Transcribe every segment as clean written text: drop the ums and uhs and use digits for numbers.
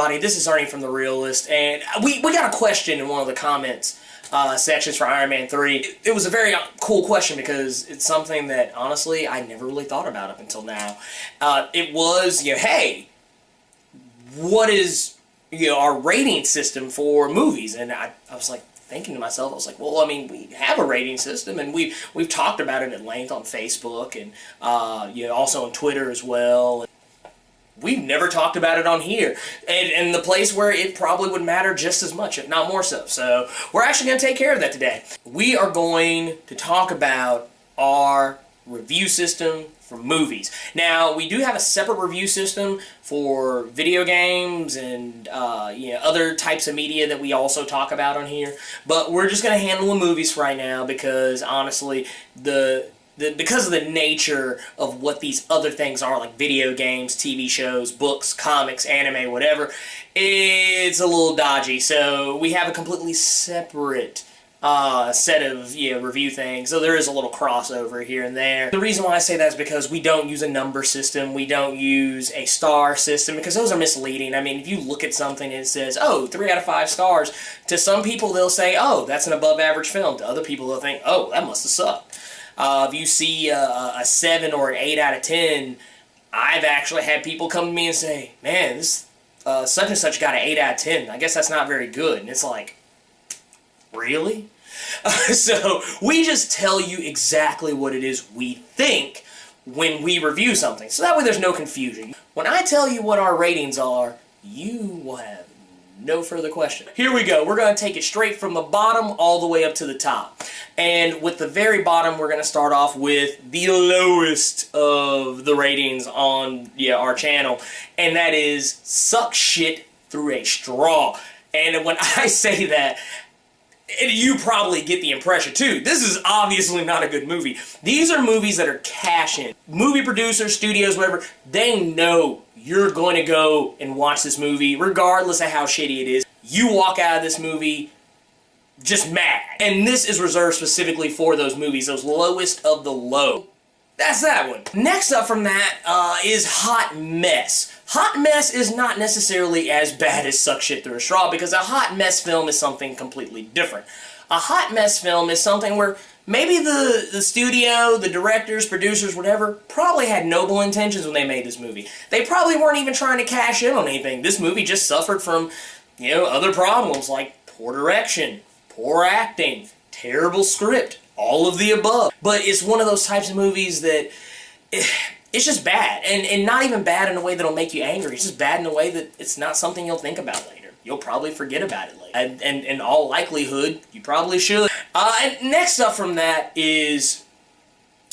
everybody, this is Ernie from The Realist, and we got a question in one of the comments sections for Iron Man 3. It was a very cool question because it's something that, honestly, I never really thought about up until now. It was, hey, what is, our rating system for movies? And I was like, thinking to myself, I was like, well, I mean, we have a rating system, and we've talked about it at length on Facebook, and also on Twitter as well. We've never talked about it on here, and the place where it probably would matter just as much, if not more so. So we're actually going to take care of that today. We are going to talk about our review system for movies. Now, we do have a separate review system for video games and other types of media that we also talk about on here, but we're just going to handle the movies for right now because, honestly, because of the nature of what these other things are, like video games, TV shows, books, comics, anime, whatever, it's a little dodgy. So we have a completely separate set of review things, so there is a little crossover here and there. The reason why I say that is because we don't use a number system, we don't use a star system, because those are misleading. I mean, if you look at something and it says, oh, 3 out of 5 stars, to some people they'll say, oh, that's an above average film. To other people they'll think, oh, that must have sucked. If you see a 7 or an 8 out of 10, I've actually had people come to me and say, man, this such and such got an 8 out of 10. I guess that's not very good. And it's like, really? So we just tell you exactly what it is we think when we review something. So that way there's no confusion. When I tell you what our ratings are, you will have no further question. Here we go. We're going to take it straight from the bottom all the way up to the top. And with the very bottom, we're going to start off with the lowest of the ratings on our channel. And that is suck shit through a straw. And when I say that, and you probably get the impression too, this is obviously not a good movie. These are movies that are cash-in. Movie producers, studios, whatever, they know you're going to go and watch this movie regardless of how shitty it is. You walk out of this movie just mad. And this is reserved specifically for those movies, those lowest of the low. That's that one. Next up from that is Hot Mess. Hot Mess is not necessarily as bad as Suck Shit Through a Straw, because a hot mess film is something completely different. A hot mess film is something where maybe the studio, the directors, producers, whatever, probably had noble intentions when they made this movie. They probably weren't even trying to cash in on anything. This movie just suffered from, other problems like poor direction, poor acting, terrible script, all of the above. But it's one of those types of movies that it's just bad, and not even bad in a way that'll make you angry. It's just bad in a way that it's not something you'll think about later. You'll probably forget about it later. And in all likelihood, you probably should. And next up from that is,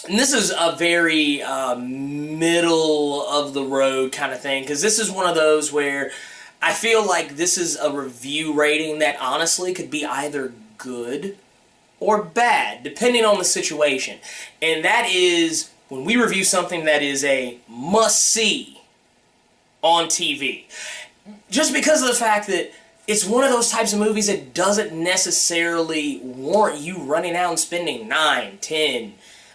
and this is a very middle of the road kind of thing, because this is one of those where I feel like this is a review rating that honestly could be either good or bad, depending on the situation. And that is when we review something that is a must-see on TV. Just because of the fact that it's one of those types of movies that doesn't necessarily warrant you running out and spending 9, 10,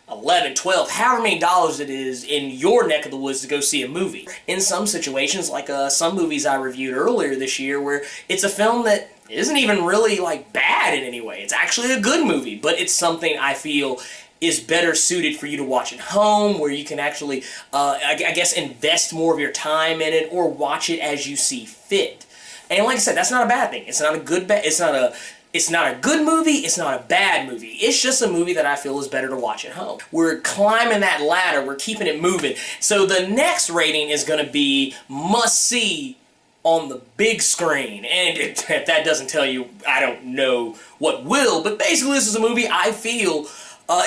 11, 12, however many dollars it is in your neck of the woods to go see a movie. In some situations, like some movies I reviewed earlier this year, where it's a film that isn't even really bad in any way. It's actually a good movie, but it's something I feel is better suited for you to watch at home, where you can actually, I guess, invest more of your time in it, or watch it as you see fit. And like I said, that's not a bad thing. It's not a good it's not a good movie, it's not a bad movie. It's just a movie that I feel is better to watch at home. We're climbing that ladder, we're keeping it moving. So the next rating is going to be must-see on the big screen. And if that doesn't tell you, I don't know what will, but basically this is a movie I feel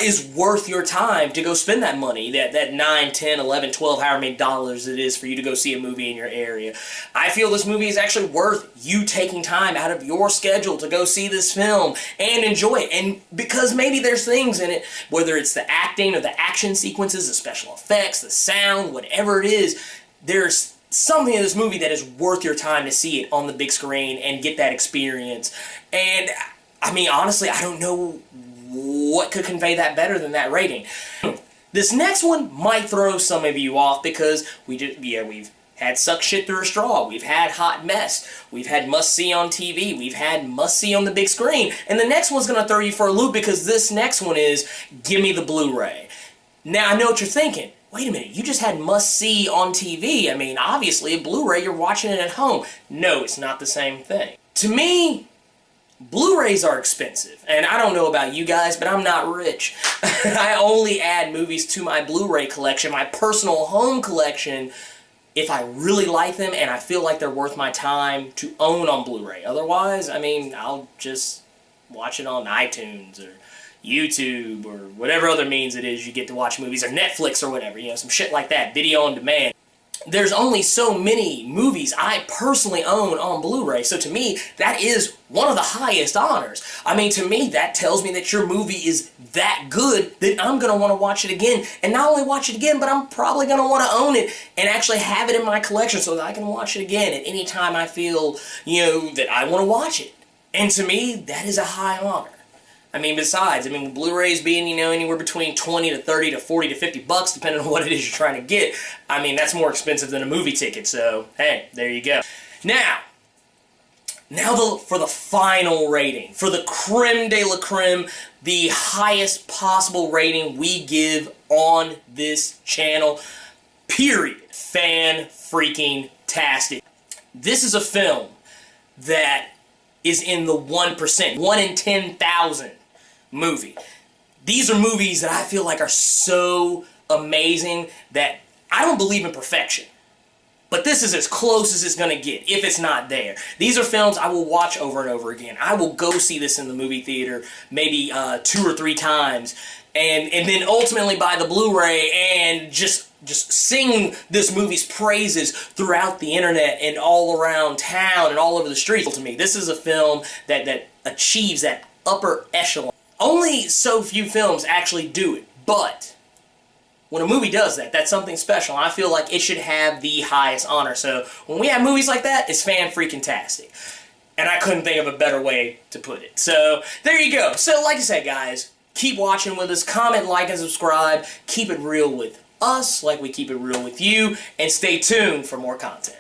is worth your time to go spend that money, that 9, 10, 11, 12, however many dollars it is for you to go see a movie in your area. I feel this movie is actually worth you taking time out of your schedule to go see this film and enjoy it. And because maybe there's things in it, whether it's the acting or the action sequences, the special effects, the sound, whatever it is, there's something in this movie that is worth your time to see it on the big screen and get that experience. And I mean, honestly, I don't know what could convey that better than that rating. This next one might throw some of you off because we've had Suck Shit Through a Straw, we've had Hot Mess, we've had Must See on TV, we've had Must See on the big screen, and the next one's going to throw you for a loop because this next one is Give Me the Blu-ray. Now, I know what you're thinking. Wait a minute, you just had Must See on TV. I mean, obviously, a Blu-ray, you're watching it at home. No, it's not the same thing. To me, Blu-rays are expensive, and I don't know about you guys, but I'm not rich. I only add movies to my Blu-ray collection, my personal home collection, if I really like them and I feel like they're worth my time to own on Blu-ray. Otherwise, I mean, I'll just watch it on iTunes or YouTube or whatever other means it is you get to watch movies, or Netflix or whatever, you know, some shit like that, video on demand. There's only so many movies I personally own on Blu-ray, so to me, that is one of the highest honors. I mean, to me, that tells me that your movie is that good that I'm going to want to watch it again. And not only watch it again, but I'm probably going to want to own it and actually have it in my collection so that I can watch it again at any time I feel, you know, that I want to watch it. And to me, that is a high honor. I mean, besides, Blu-rays being, you know, anywhere between 20 to 30 to 40 to 50 bucks, depending on what it is you're trying to get, I mean, that's more expensive than a movie ticket, so, hey, there you go. Now for the final rating, for the creme de la creme, the highest possible rating we give on this channel, period. Fan-freaking-tastic. This is a film that is in the 1%, 1 in 10,000 movie. These are movies that I feel like are so amazing that I don't believe in perfection. But this is as close as it's going to get, if it's not there. These are films I will watch over and over again. I will go see this in the movie theater maybe 2 or 3 times, and then ultimately buy the Blu-ray and just sing this movie's praises throughout the internet and all around town and all over the streets. To me, this is a film that achieves that upper echelon. Only so few films actually do it, but when a movie does that, that's something special, and I feel like it should have the highest honor. So when we have movies like that, it's fan-freaking-tastic. And I couldn't think of a better way to put it. So there you go. So like I said, guys, keep watching with us, comment, like, and subscribe. Keep it real with us like we keep it real with you, and stay tuned for more content.